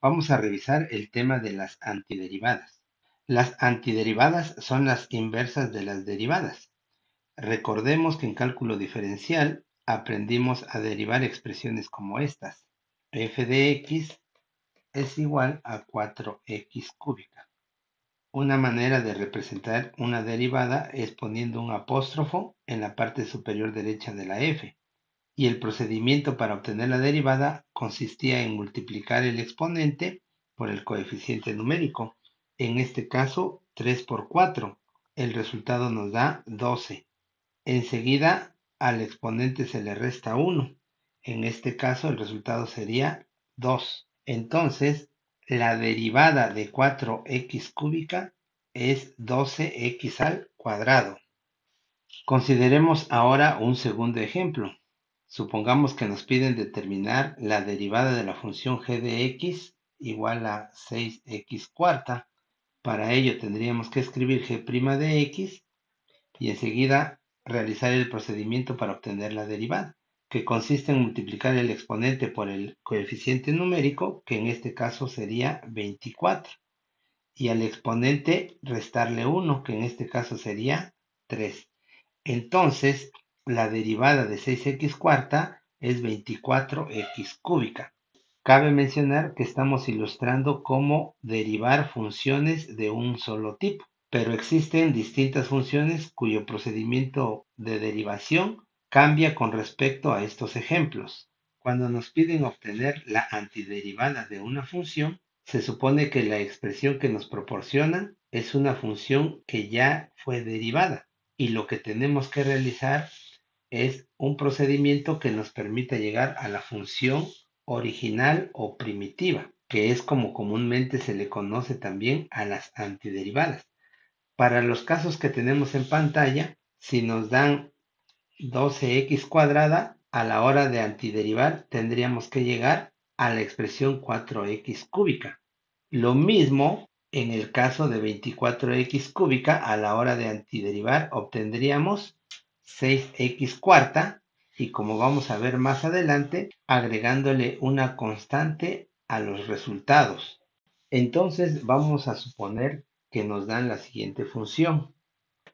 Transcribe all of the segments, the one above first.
Vamos a revisar el tema de las antiderivadas. Las antiderivadas son las inversas de las derivadas. Recordemos que en cálculo diferencial aprendimos a derivar expresiones como estas. F de x es igual a 4x cúbica. Una manera de representar una derivada es poniendo un apóstrofo en la parte superior derecha de la f. Y el procedimiento para obtener la derivada consistía en multiplicar el exponente por el coeficiente numérico. En este caso, 3 por 4. El resultado nos da 12. Enseguida, al exponente se le resta 1. En este caso, el resultado sería 2. Entonces, la derivada de 4x cúbica es 12x al cuadrado. Consideremos ahora un segundo ejemplo. Supongamos que nos piden determinar la derivada de la función g de x igual a 6x cuarta. Para ello tendríamos que escribir g' de x y enseguida realizar el procedimiento para obtener la derivada, que consiste en multiplicar el exponente por el coeficiente numérico, que en este caso sería 24, y al exponente restarle 1, que en este caso sería 3. Entonces, la derivada de 6x cuarta es 24x cúbica. Cabe mencionar que estamos ilustrando cómo derivar funciones de un solo tipo, pero existen distintas funciones cuyo procedimiento de derivación cambia con respecto a estos ejemplos. Cuando nos piden obtener la antiderivada de una función, se supone que la expresión que nos proporcionan es una función que ya fue derivada y lo que tenemos que realizar es un procedimiento que nos permita llegar a la función original o primitiva, que es como comúnmente se le conoce también a las antiderivadas. Para los casos que tenemos en pantalla, si nos dan 12x cuadrada, a la hora de antiderivar tendríamos que llegar a la expresión 4x cúbica. Lo mismo en el caso de 24x cúbica, a la hora de antiderivar obtendríamos 6x cuarta y como vamos a ver más adelante, agregándole una constante a los resultados. Entonces vamos a suponer que nos dan la siguiente función.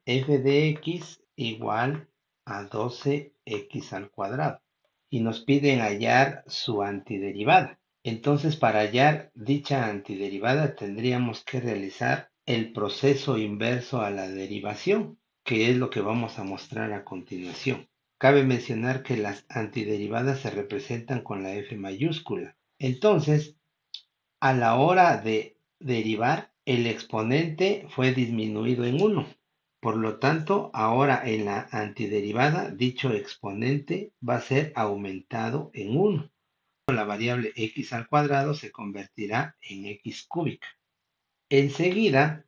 F de x igual a 12x al cuadrado y nos piden hallar su antiderivada. Entonces, para hallar dicha antiderivada tendríamos que realizar el proceso inverso a la derivación, que es lo que vamos a mostrar a continuación. Cabe mencionar que las antiderivadas se representan con la F mayúscula. Entonces, a la hora de derivar, el exponente fue disminuido en 1. Por lo tanto, ahora en la antiderivada, dicho exponente va a ser aumentado en 1. La variable x al cuadrado se convertirá en x cúbica. Enseguida,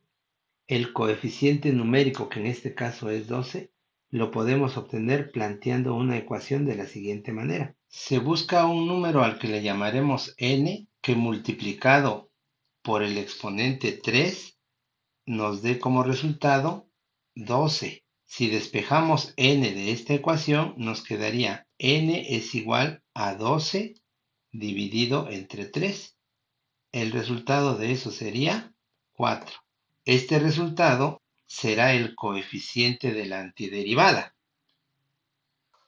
el coeficiente numérico, que en este caso es 12, lo podemos obtener planteando una ecuación de la siguiente manera. Se busca un número al que le llamaremos n, que multiplicado por el exponente 3 nos dé como resultado 12. Si despejamos n de esta ecuación, nos quedaría n es igual a 12 dividido entre 3. El resultado de eso sería 4. Este resultado será el coeficiente de la antiderivada.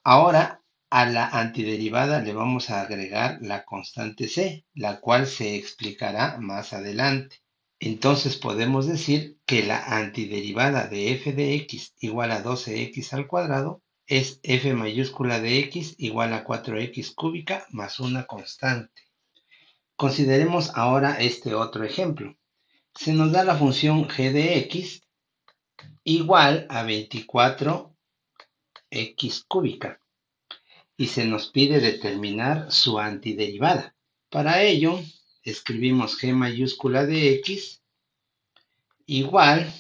Ahora a la antiderivada le vamos a agregar la constante c, la cual se explicará más adelante. Entonces podemos decir que la antiderivada de f de x igual a 12x al cuadrado es f mayúscula de x igual a 4x cúbica más una constante. Consideremos ahora este otro ejemplo. Se nos da la función g de x igual a 24x cúbica y se nos pide determinar su antiderivada. Para ello, escribimos g mayúscula de x igual,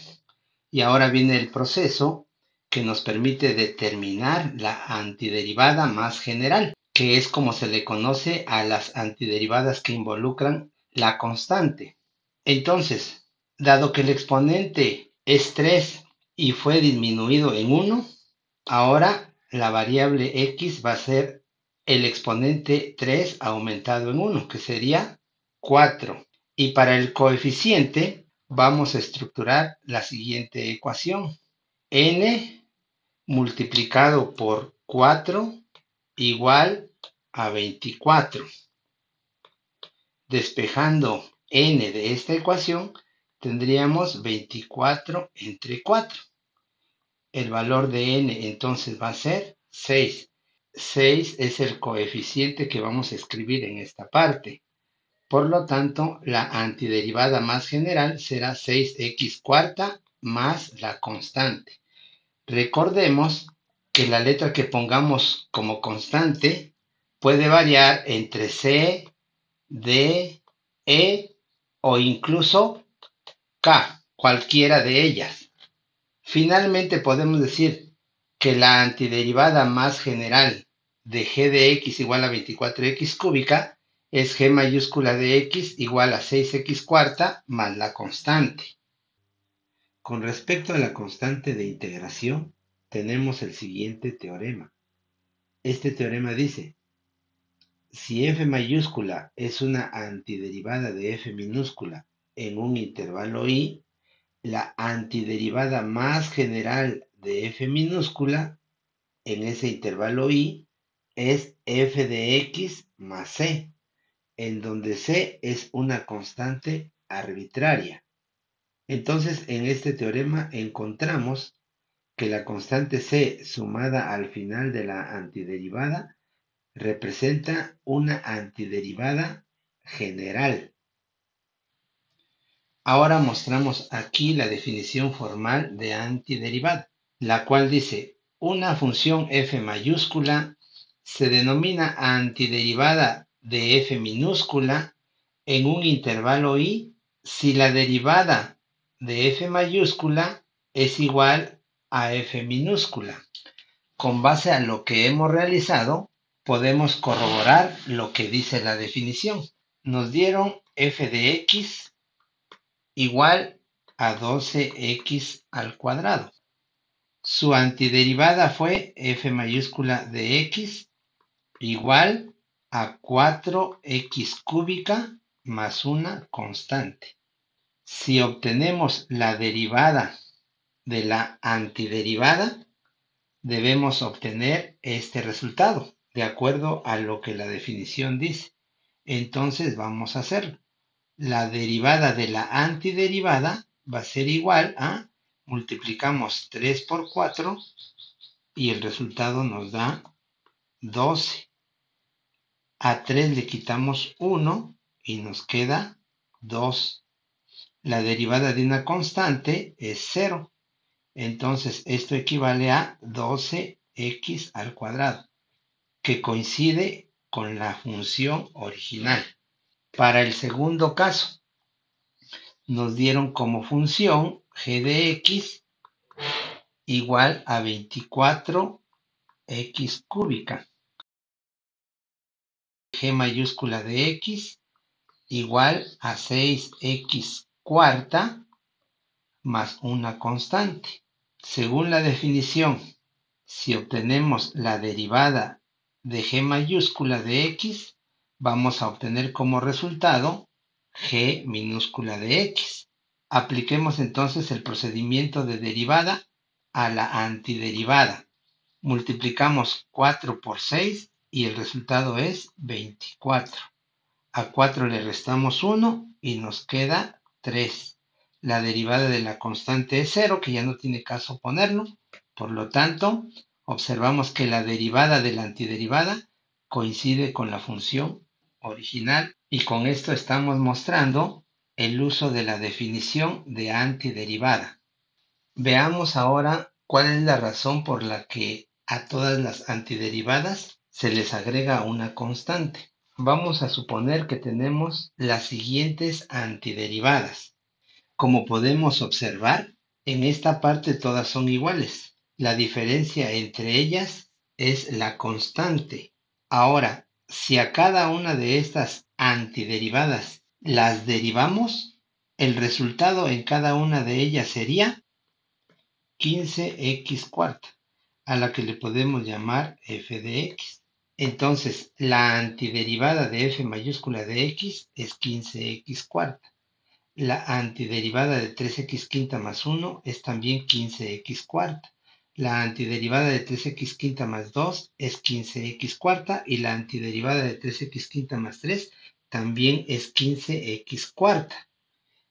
y ahora viene el proceso que nos permite determinar la antideriva más general, que es como se le conoce a las antiderivadas que involucran la constante. Entonces, dado que el exponente es 3 y fue disminuido en 1, ahora la variable x va a ser el exponente 3 aumentado en 1, que sería 4. Y para el coeficiente vamos a estructurar la siguiente ecuación. N multiplicado por 4 igual a 24. Despejando n de esta ecuación, tendríamos 24 entre 4. El valor de n entonces va a ser 6. 6 es el coeficiente que vamos a escribir en esta parte. Por lo tanto, la antiderivada más general será 6x cuarta más la constante. Recordemos que la letra que pongamos como constante puede variar entre C, D, E o incluso K, cualquiera de ellas. Finalmente podemos decir que la antiderivada más general de g de x igual a 24x cúbica es g mayúscula de x igual a 6x cuarta más la constante. Con respecto a la constante de integración, tenemos el siguiente teorema. Este teorema dice, si f mayúscula es una antiderivada de f minúscula en un intervalo i, la antiderivada más general de f minúscula en ese intervalo i es f de x más c, en donde c es una constante arbitraria. Entonces, en este teorema encontramos que la constante c sumada al final de la antiderivada representa una antiderivada general. Ahora mostramos aquí la definición formal de antiderivada, la cual dice, una función f mayúscula se denomina antiderivada de f minúscula en un intervalo i si la derivada de f mayúscula es igual a f minúscula. Con base a lo que hemos realizado, podemos corroborar lo que dice la definición. Nos dieron f de x igual a 12x al cuadrado. Su antiderivada fue f mayúscula de x igual a 4x cúbica más una constante. Si obtenemos la derivada de la antiderivada, debemos obtener este resultado, de acuerdo a lo que la definición dice. Entonces vamos a hacerlo. La derivada de la antiderivada va a ser igual a, multiplicamos 3 por 4 y el resultado nos da 12. A 3 le quitamos 1 y nos queda 2. La derivada de una constante es 0. Entonces esto equivale a 12x al cuadrado, que coincide con la función original. Para el segundo caso, nos dieron como función g de x igual a 24x cúbica. G mayúscula de x igual a 6x cuarta más una constante. Según la definición, si obtenemos la derivada de g mayúscula de x, vamos a obtener como resultado g minúscula de x. Apliquemos entonces el procedimiento de derivada a la antiderivada. Multiplicamos 4 por 6 y el resultado es 24. A 4 le restamos 1 y nos queda 3. La derivada de la constante es 0, que ya no tiene caso ponerlo. Por lo tanto, observamos que la derivada de la antiderivada coincide con la función original y con esto estamos mostrando el uso de la definición de antiderivada. Veamos ahora cuál es la razón por la que a todas las antiderivadas se les agrega una constante. Vamos a suponer que tenemos las siguientes antiderivadas. Como podemos observar, en esta parte todas son iguales. La diferencia entre ellas es la constante. Ahora, si a cada una de estas antiderivadas las derivamos, el resultado en cada una de ellas sería 15x cuarta, a la que le podemos llamar f de x. Entonces, la antiderivada de f mayúscula de x es 15x cuarta. La antiderivada de 3x quinta más 1 es también 15x cuarta. La antiderivada de 3x quinta más 2 es 15x cuarta y la antiderivada de 3x quinta más 3 también es 15x cuarta.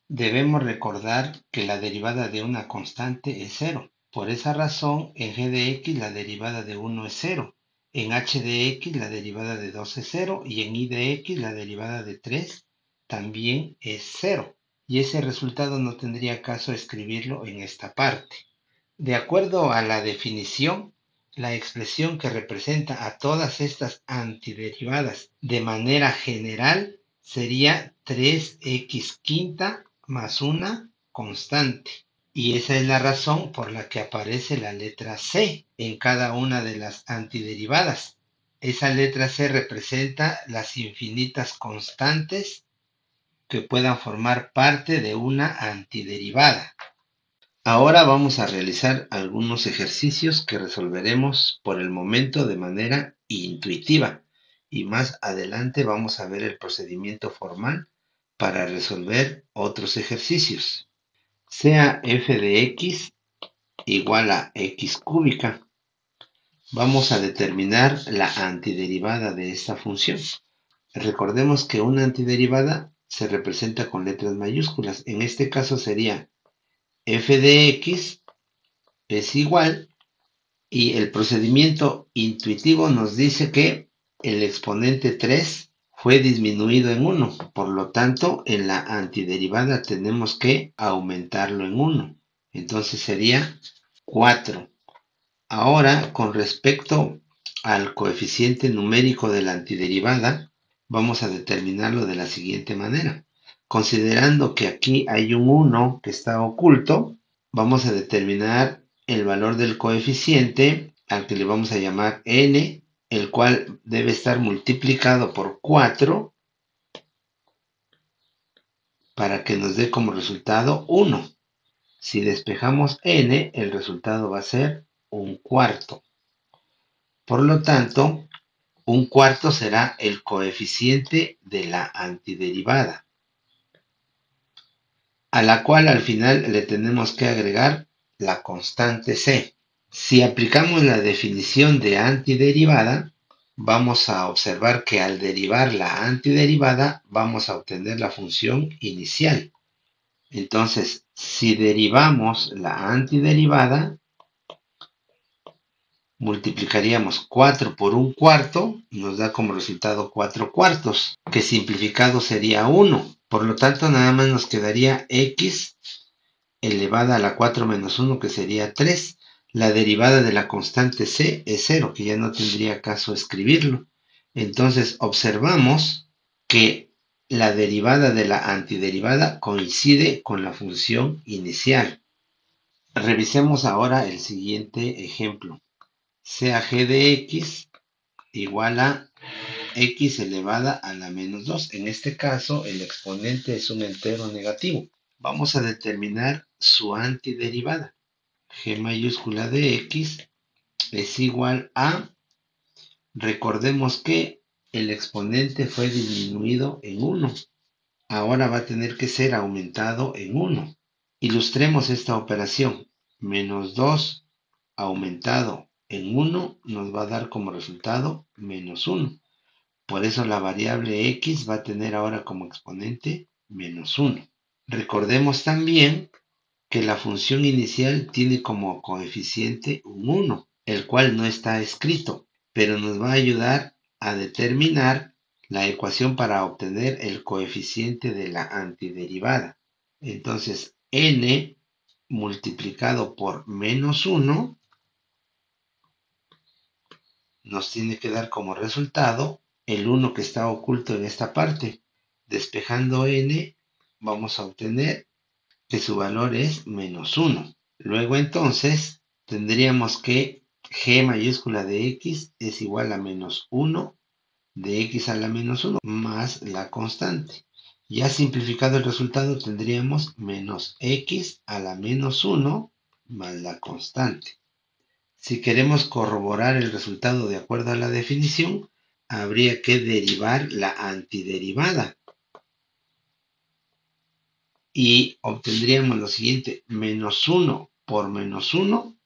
Debemos recordar que la derivada de una constante es cero. Por esa razón, en g de x la derivada de 1 es cero. En h de x la derivada de 2 es cero y en y de x la derivada de 3 también es cero. Y ese resultado no tendría caso escribirlo en esta parte. De acuerdo a la definición, la expresión que representa a todas estas antiderivadas de manera general sería 3x quinta más una constante. Y esa es la razón por la que aparece la letra C en cada una de las antiderivadas. Esa letra C representa las infinitas constantes que puedan formar parte de una antiderivada. Ahora vamos a realizar algunos ejercicios que resolveremos por el momento de manera intuitiva y más adelante vamos a ver el procedimiento formal para resolver otros ejercicios. Sea f de x igual a x cúbica. Vamos a determinar la antiderivada de esta función. Recordemos que una antiderivada se representa con letras mayúsculas. En este caso sería f de x es igual y el procedimiento intuitivo nos dice que el exponente 3 fue disminuido en 1. Por lo tanto, en la antiderivada tenemos que aumentarlo en 1. Entonces sería 4. Ahora, con respecto al coeficiente numérico de la antiderivada, vamos a determinarlo de la siguiente manera. Considerando que aquí hay un 1 que está oculto, vamos a determinar el valor del coeficiente al que le vamos a llamar n, el cual debe estar multiplicado por 4 para que nos dé como resultado 1. Si despejamos n, el resultado va a ser un cuarto. Por lo tanto, un cuarto será el coeficiente de la antiderivada, a la cual al final le tenemos que agregar la constante c. Si aplicamos la definición de antiderivada, vamos a observar que al derivar la antiderivada vamos a obtener la función inicial. Entonces, si derivamos la antiderivada, multiplicaríamos 4 por un cuarto, nos da como resultado 4 cuartos, que simplificado sería 1. Por lo tanto, nada más nos quedaría x elevada a la 4 menos 1, que sería 3. La derivada de la constante c es 0, que ya no tendría caso escribirlo. Entonces, observamos que la derivada de la antiderivada coincide con la función inicial. Revisemos ahora el siguiente ejemplo. Sea g de x igual a x elevada a la menos 2. En este caso, el exponente es un entero negativo. Vamos a determinar su antiderivada. G mayúscula de x es igual a, recordemos que el exponente fue disminuido en 1. Ahora va a tener que ser aumentado en 1. Ilustremos esta operación. Menos 2 aumentado en 1 nos va a dar como resultado menos 1. Por eso la variable x va a tener ahora como exponente menos 1. Recordemos también que la función inicial tiene como coeficiente un 1, el cual no está escrito, pero nos va a ayudar a determinar la ecuación para obtener el coeficiente de la antiderivada. Entonces, n multiplicado por menos 1 nos tiene que dar como resultado el 1 que está oculto en esta parte. Despejando n, vamos a obtener que su valor es menos 1. Luego entonces tendríamos que g mayúscula de x es igual a menos 1 de x a la menos 1 más la constante. Ya simplificado el resultado tendríamos menos x a la menos 1 más la constante. Si queremos corroborar el resultado de acuerdo a la definición, habría que derivar la antiderivada y obtendríamos lo siguiente, menos 1 por menos 1,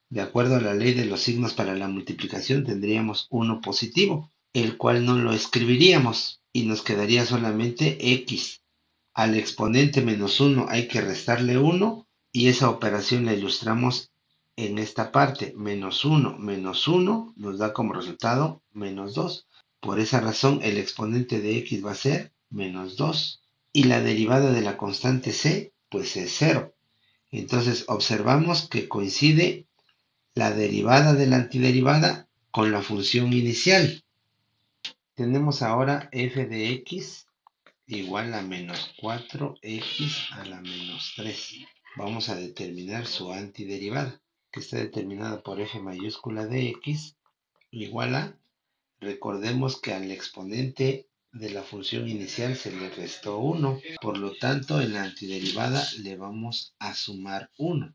de acuerdo a la ley de los signos para la multiplicación, tendríamos 1 positivo, el cual no lo escribiríamos y nos quedaría solamente x. Al exponente menos 1 hay que restarle 1 y esa operación la ilustramos en esta parte. Menos 1 nos da como resultado menos 2. Por esa razón el exponente de x va a ser menos 2. Y la derivada de la constante c pues es 0. Entonces observamos que coincide la derivada de la antiderivada con la función inicial. Tenemos ahora f de x igual a menos 4x a la menos 3. Vamos a determinar su antiderivada, que está determinada por f mayúscula de x igual a, recordemos que al exponente de la función inicial se le restó 1, por lo tanto en la antiderivada le vamos a sumar 1,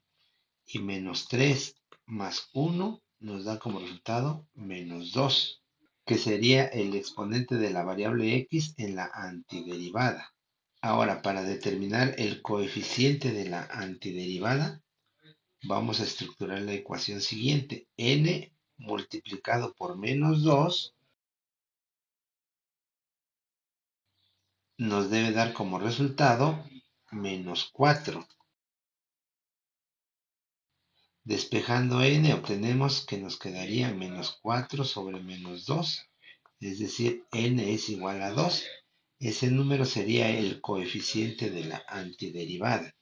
y menos 3 más 1 nos da como resultado menos 2, que sería el exponente de la variable x en la antiderivada. Ahora, para determinar el coeficiente de la antiderivada, vamos a estructurar la ecuación siguiente. N multiplicado por menos 2 nos debe dar como resultado menos 4. Despejando n obtenemos que nos quedaría menos 4 sobre menos 2, es decir, n es igual a 2. Ese número sería el coeficiente de la antiderivada.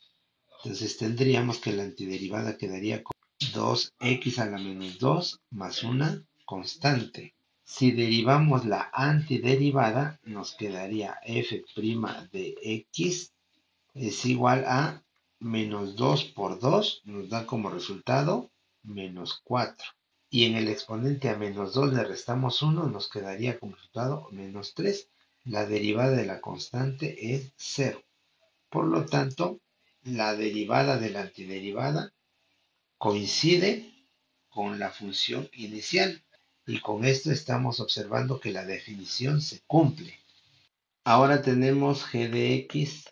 Entonces tendríamos que la antiderivada quedaría con 2x a la menos 2 más una constante. Si derivamos la antiderivada, nos quedaría f' de x es igual a menos 2 por 2, nos da como resultado menos 4. Y en el exponente a menos 2 le restamos 1, nos quedaría como resultado menos 3. La derivada de la constante es 0. Por lo tanto, la derivada de la antiderivada coincide con la función inicial. Y con esto estamos observando que la definición se cumple. Ahora tenemos g de x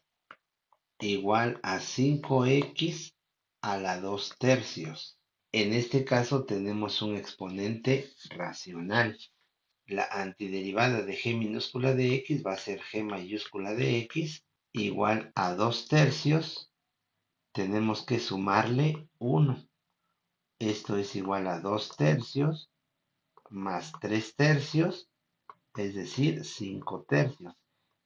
igual a 5x a la 2 tercios. En este caso tenemos un exponente racional. La antiderivada de g minúscula de x va a ser g mayúscula de x igual a 2 tercios. Tenemos que sumarle 1. Esto es igual a 2 tercios más 3 tercios, es decir, 5 tercios,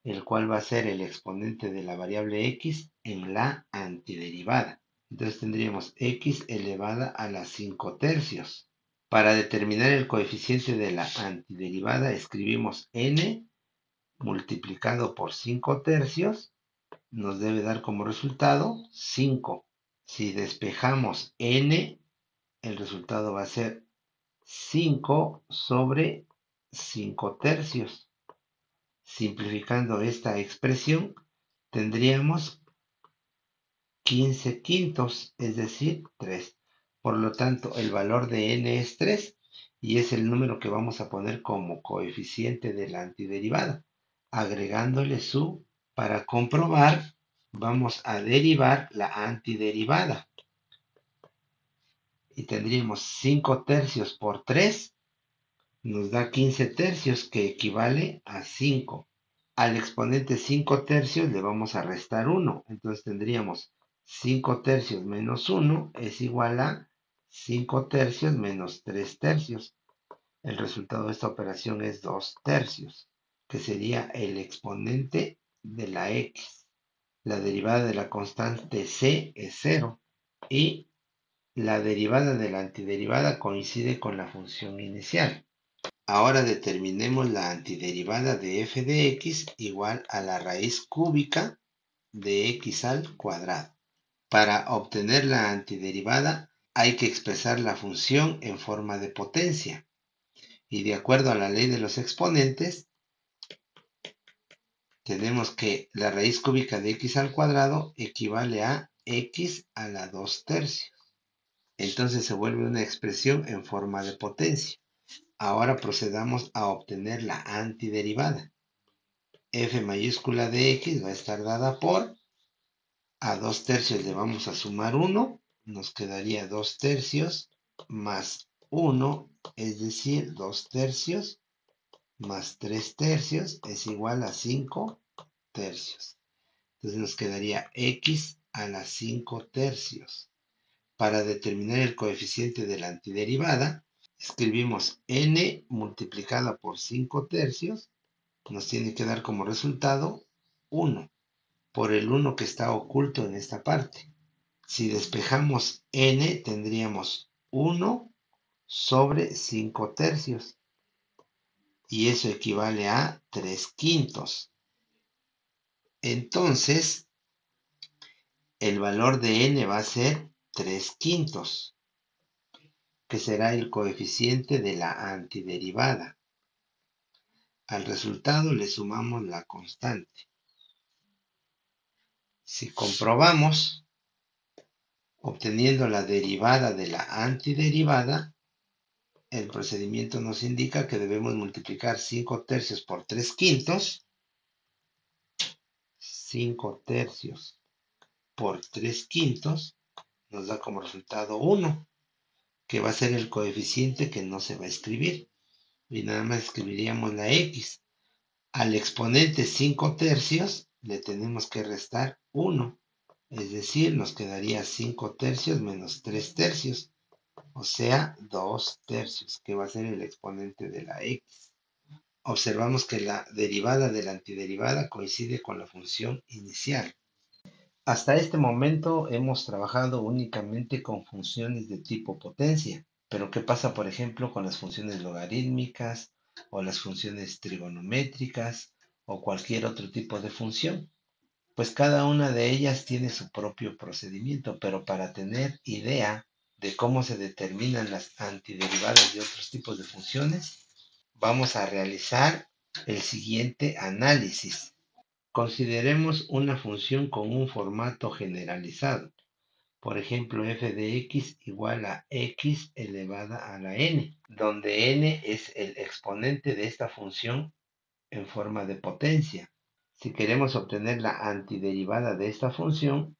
el cual va a ser el exponente de la variable x en la antiderivada. Entonces tendríamos x elevada a la 5 tercios. Para determinar el coeficiente de la antiderivada escribimos n multiplicado por 5 tercios, nos debe dar como resultado 5. Si despejamos n, el resultado va a ser 5 sobre 5 tercios. Simplificando esta expresión, tendríamos 15 quintos, es decir, 3. Por lo tanto, el valor de n es 3 y es el número que vamos a poner como coeficiente de la antiderivada, agregándole su. Para comprobar, vamos a derivar la antiderivada. Y tendríamos 5 tercios por 3, nos da 15 tercios, que equivale a 5. Al exponente 5 tercios le vamos a restar 1. Entonces tendríamos 5 tercios menos 1 es igual a 5 tercios menos 3 tercios. El resultado de esta operación es 2 tercios, que sería el exponente de la x. La derivada de la constante c es 0 y la derivada de la antiderivada coincide con la función inicial. Ahora determinemos la antiderivada de f de x igual a la raíz cúbica de x al cuadrado. Para obtener la antiderivada hay que expresar la función en forma de potencia. Y de acuerdo a la ley de los exponentes, tenemos que la raíz cúbica de x al cuadrado equivale a x a la 2 tercios. Entonces se vuelve una expresión en forma de potencia. Ahora procedamos a obtener la antiderivada. F mayúscula de x va a estar dada por, a 2 tercios le vamos a sumar 1, nos quedaría 2 tercios más 1, es decir, 2 tercios más 3 tercios es igual a 5 tercios. Entonces nos quedaría x a la 5 tercios. Para determinar el coeficiente de la antiderivada, escribimos n multiplicada por 5 tercios, nos tiene que dar como resultado 1, por el 1 que está oculto en esta parte. Si despejamos n, tendríamos 1 sobre 5 tercios, y eso equivale a 3 quintos. Entonces, el valor de n va a ser 3 quintos, que será el coeficiente de la antiderivada. Al resultado le sumamos la constante. Si comprobamos, obteniendo la derivada de la antiderivada, el procedimiento nos indica que debemos multiplicar 5 tercios por 3 quintos. 5 tercios por 3 quintos nos da como resultado 1, que va a ser el coeficiente que no se va a escribir. Y nada más escribiríamos la x. Al exponente 5 tercios le tenemos que restar 1. Es decir, nos quedaría 5 tercios menos 3 tercios. O sea, 2 tercios, que va a ser el exponente de la x. Observamos que la derivada de la antiderivada coincide con la función inicial. Hasta este momento hemos trabajado únicamente con funciones de tipo potencia, pero ¿qué pasa, por ejemplo, con las funciones logarítmicas o las funciones trigonométricas o cualquier otro tipo de función? Pues cada una de ellas tiene su propio procedimiento, pero para tener idea de cómo se determinan las antiderivadas de otros tipos de funciones, vamos a realizar el siguiente análisis. Consideremos una función con un formato generalizado. Por ejemplo, f de x igual a x elevada a la n, donde n es el exponente de esta función en forma de potencia. Si queremos obtener la antiderivada de esta función,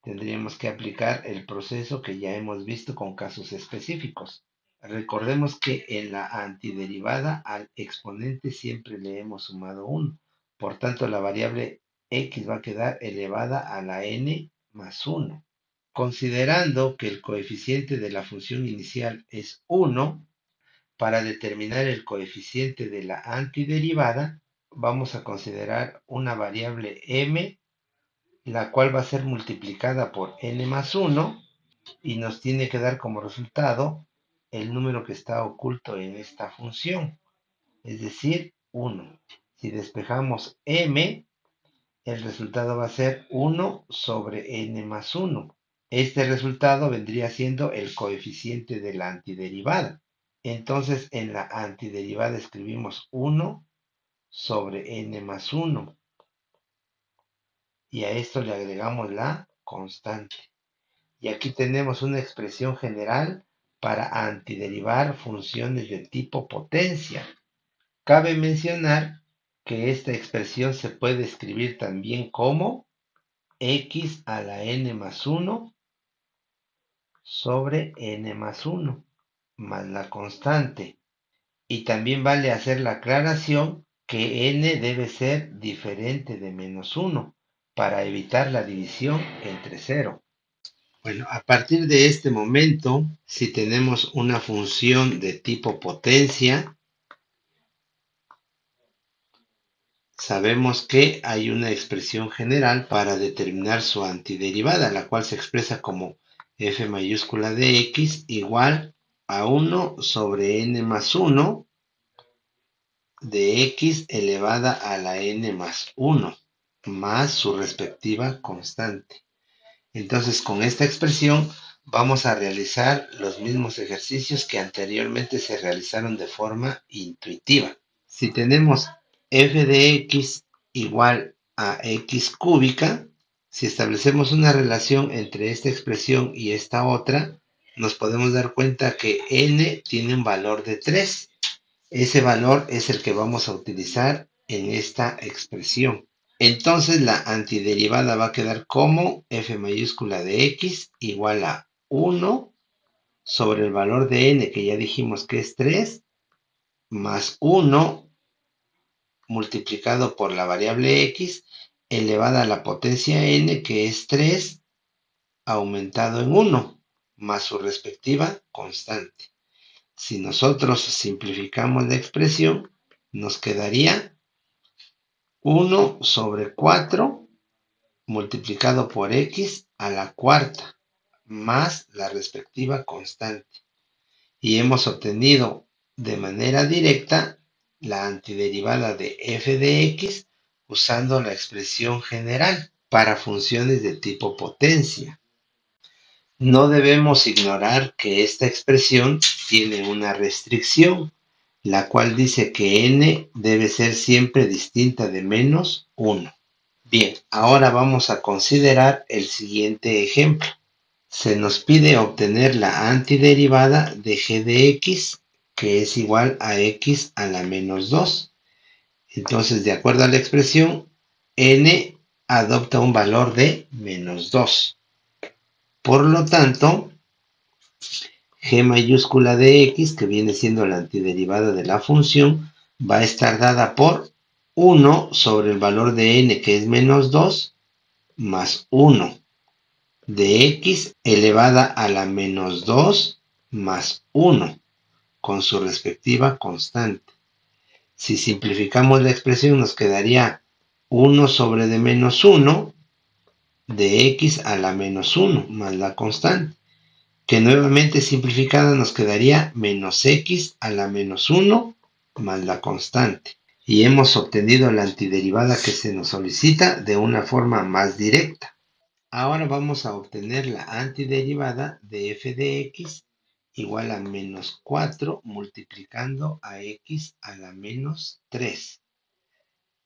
tendríamos que aplicar el proceso que ya hemos visto con casos específicos. Recordemos que en la antiderivada al exponente siempre le hemos sumado 1. Por tanto, la variable x va a quedar elevada a la n más 1. Considerando que el coeficiente de la función inicial es 1, para determinar el coeficiente de la antiderivada, vamos a considerar una variable m, la cual va a ser multiplicada por n más 1 y nos tiene que dar como resultado el número que está oculto en esta función, es decir, 1. Si despejamos m, el resultado va a ser 1 sobre n más 1. Este resultado vendría siendo el coeficiente de la antiderivada. Entonces, en la antiderivada escribimos 1 sobre n más 1. Y a esto le agregamos la constante. Y aquí tenemos una expresión general para antiderivar funciones de tipo potencia. Cabe mencionar que esta expresión se puede escribir también como x a la n más 1 sobre n más 1 más la constante. Y también vale hacer la aclaración que n debe ser diferente de menos 1 para evitar la división entre 0. Bueno, a partir de este momento, si tenemos una función de tipo potencia, sabemos que hay una expresión general para determinar su antiderivada, la cual se expresa como f mayúscula de x igual a 1 sobre n más 1 de x elevada a la n más 1, más su respectiva constante. Entonces, con esta expresión vamos a realizar los mismos ejercicios que anteriormente se realizaron de forma intuitiva. Si tenemos f de x igual a x cúbica, si establecemos una relación entre esta expresión y esta otra, nos podemos dar cuenta que n tiene un valor de 3 Ese valor es el que vamos a utilizar en esta expresión. Entonces la antiderivada va a quedar como f mayúscula de x igual a 1 sobre el valor de n, que ya dijimos que es 3, más 1 multiplicado por la variable x elevada a la potencia n, que es 3, aumentado en 1, más su respectiva constante. Si nosotros simplificamos la expresión, nos quedaría 1 sobre 4 multiplicado por x a la cuarta, más la respectiva constante. Y hemos obtenido de manera directa la antiderivada de f de x usando la expresión general para funciones de tipo potencia. No debemos ignorar que esta expresión tiene una restricción, la cual dice que n debe ser siempre distinta de menos 1. Bien, ahora vamos a considerar el siguiente ejemplo. Se nos pide obtener la antiderivada de g de x, que es igual a x a la menos 2. Entonces, de acuerdo a la expresión, n adopta un valor de menos 2. Por lo tanto, g mayúscula de x, que viene siendo la antiderivada de la función, va a estar dada por 1 sobre el valor de n, que es menos 2, más 1 de x elevada a la menos 2 más 1, con su respectiva constante. Si simplificamos la expresión, nos quedaría 1 sobre de menos 1 de x a la menos 1 más la constante, que nuevamente simplificada nos quedaría menos x a la menos 1 más la constante. Y hemos obtenido la antiderivada que se nos solicita de una forma más directa. Ahora vamos a obtener la antiderivada de f de x igual a menos 4 multiplicando a x a la menos 3.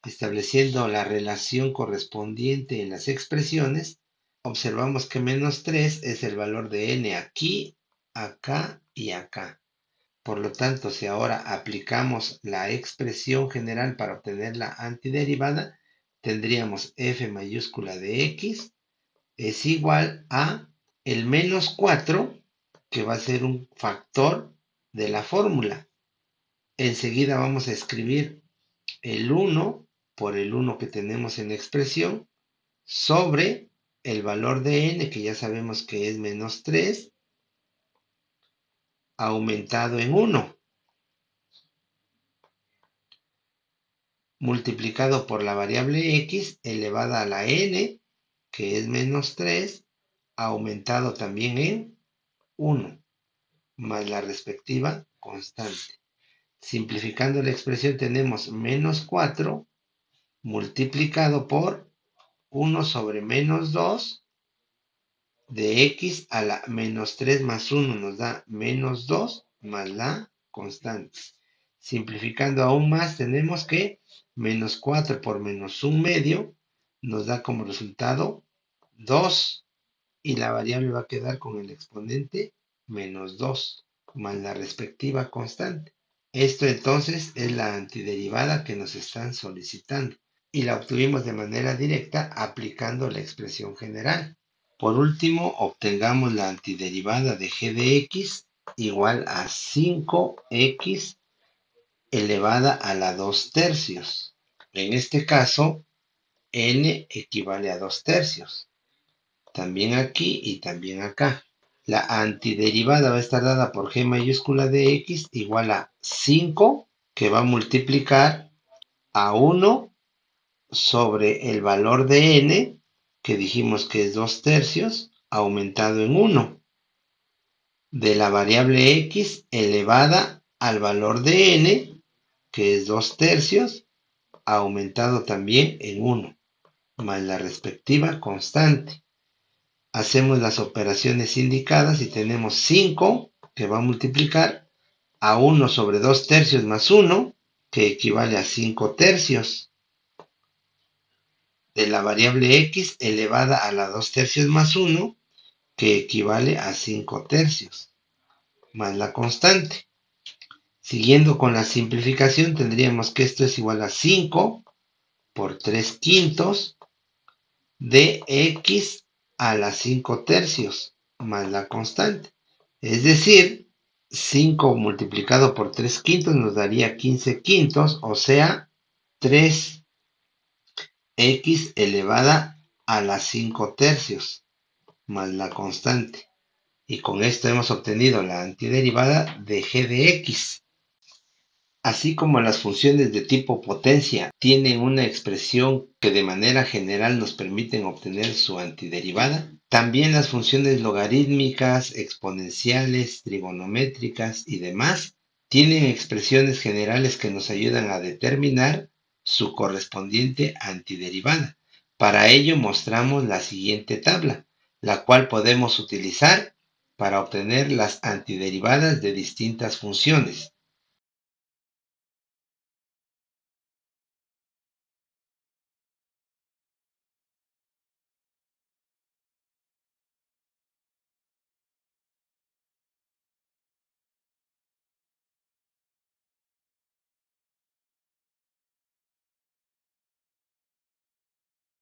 Estableciendo la relación correspondiente en las expresiones, observamos que menos 3 es el valor de n aquí, acá y acá. Por lo tanto, si ahora aplicamos la expresión general para obtener la antiderivada, tendríamos f mayúscula de x es igual a el menos 4, que va a ser un factor de la fórmula. Enseguida vamos a escribir el 1 por el 1 que tenemos en la expresión sobre el valor de n, que ya sabemos que es menos 3, aumentado en 1, multiplicado por la variable x elevada a la n, que es menos 3, aumentado también en 1, más la respectiva constante. Simplificando la expresión tenemos menos 4 multiplicado por 1 sobre menos 2 de x a la menos 3 más 1 nos da menos 2 más la constante. Simplificando aún más tenemos que menos 4 por menos 1 medio nos da como resultado 2 y la variable va a quedar con el exponente menos 2 más la respectiva constante. Esto entonces es la antiderivada que nos están solicitando y la obtuvimos de manera directa aplicando la expresión general. Por último, obtengamos la antiderivada de g de x igual a 5x elevada a la 2 tercios. En este caso, n equivale a 2 tercios. También aquí y también acá. La antiderivada va a estar dada por g mayúscula de x igual a 5, que va a multiplicar a 1 sobre el valor de n, que dijimos que es 2 tercios, aumentado en 1, de la variable x elevada al valor de n, que es 2 tercios, aumentado también en 1, más la respectiva constante. Hacemos las operaciones indicadas y tenemos 5, que va a multiplicar a 1 sobre 2 tercios más 1, que equivale a 5 tercios, de la variable x elevada a la 2 tercios más 1, que equivale a 5 tercios, más la constante. Siguiendo con la simplificación, tendríamos que esto es igual a 5 por 3 quintos de x a la 5 tercios más la constante. Es decir, 5 multiplicado por 3 quintos nos daría 15 quintos, o sea, 3x elevada a la 5 tercios más la constante. Y con esto hemos obtenido la antiderivada de g de x. Así como las funciones de tipo potencia tienen una expresión que de manera general nos permiten obtener su antiderivada, también las funciones logarítmicas, exponenciales, trigonométricas y demás tienen expresiones generales que nos ayudan a determinar su correspondiente antiderivada. Para ello mostramos la siguiente tabla, la cual podemos utilizar para obtener las antiderivadas de distintas funciones.